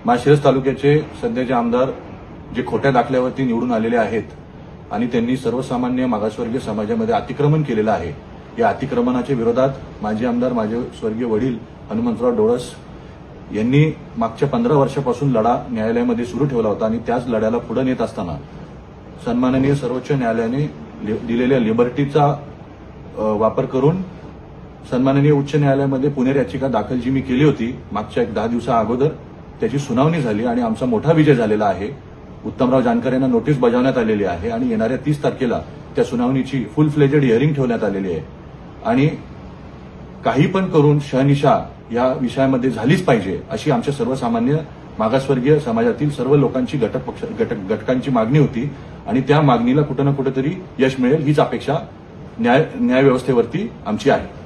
माळशिरस तालुक्याचे सध्याचे आमदार जे खोट्या दाखल्यावरती निवडून आलेले आहेत आणि त्यांनी सर्वसामान्य मागासवर्गीय समाजामध्ये अतिक्रमण केलेलं आहे, या अतिक्रमणाच्या विरोधात माजी आमदार माझे स्वर्गीय वडील हनुमंतराव डोळस यांनी मागच्या 15 वर्षापासून लढा न्यायालयामध्ये सुरू ठेवला होता आणि त्याच लढ्याला पुढे नेत असताना सन्माननीय सर्वोच्च न्यायालयाने दिलेल्या लिबर्टीचा वापर करून सन्माननीय उच्च न्यायालयामध्ये पुनर्याचिका दाखल जी मी केली होती मागच्या 10 दिवसा अगोदर, त्याची सुनावणी झाली आणि आमचा मोठा विजय झालेला आहे। उत्तमराव जानकर यांना नोटीस बजावण्यात आलेली आहे आणि येणाऱ्या 30 तारखेला त्या सुनावणीची फुल फ्लेजेड हिअरिंग ठेवण्यात आलेली आहे आणि काही पण करून शहनिशा या विषयामध्ये झालीच पाहिजे अशी आमच्या सर्वसामान्य मागासवर्गीय समाजातील सर्व लोकांची घटकांची मागणी होती आणि त्या मागणीला कुठे ना कुठेतरी यश मिळेल हीच अपेक्षा न्याय व्यवस्थेवरती आमची आहे।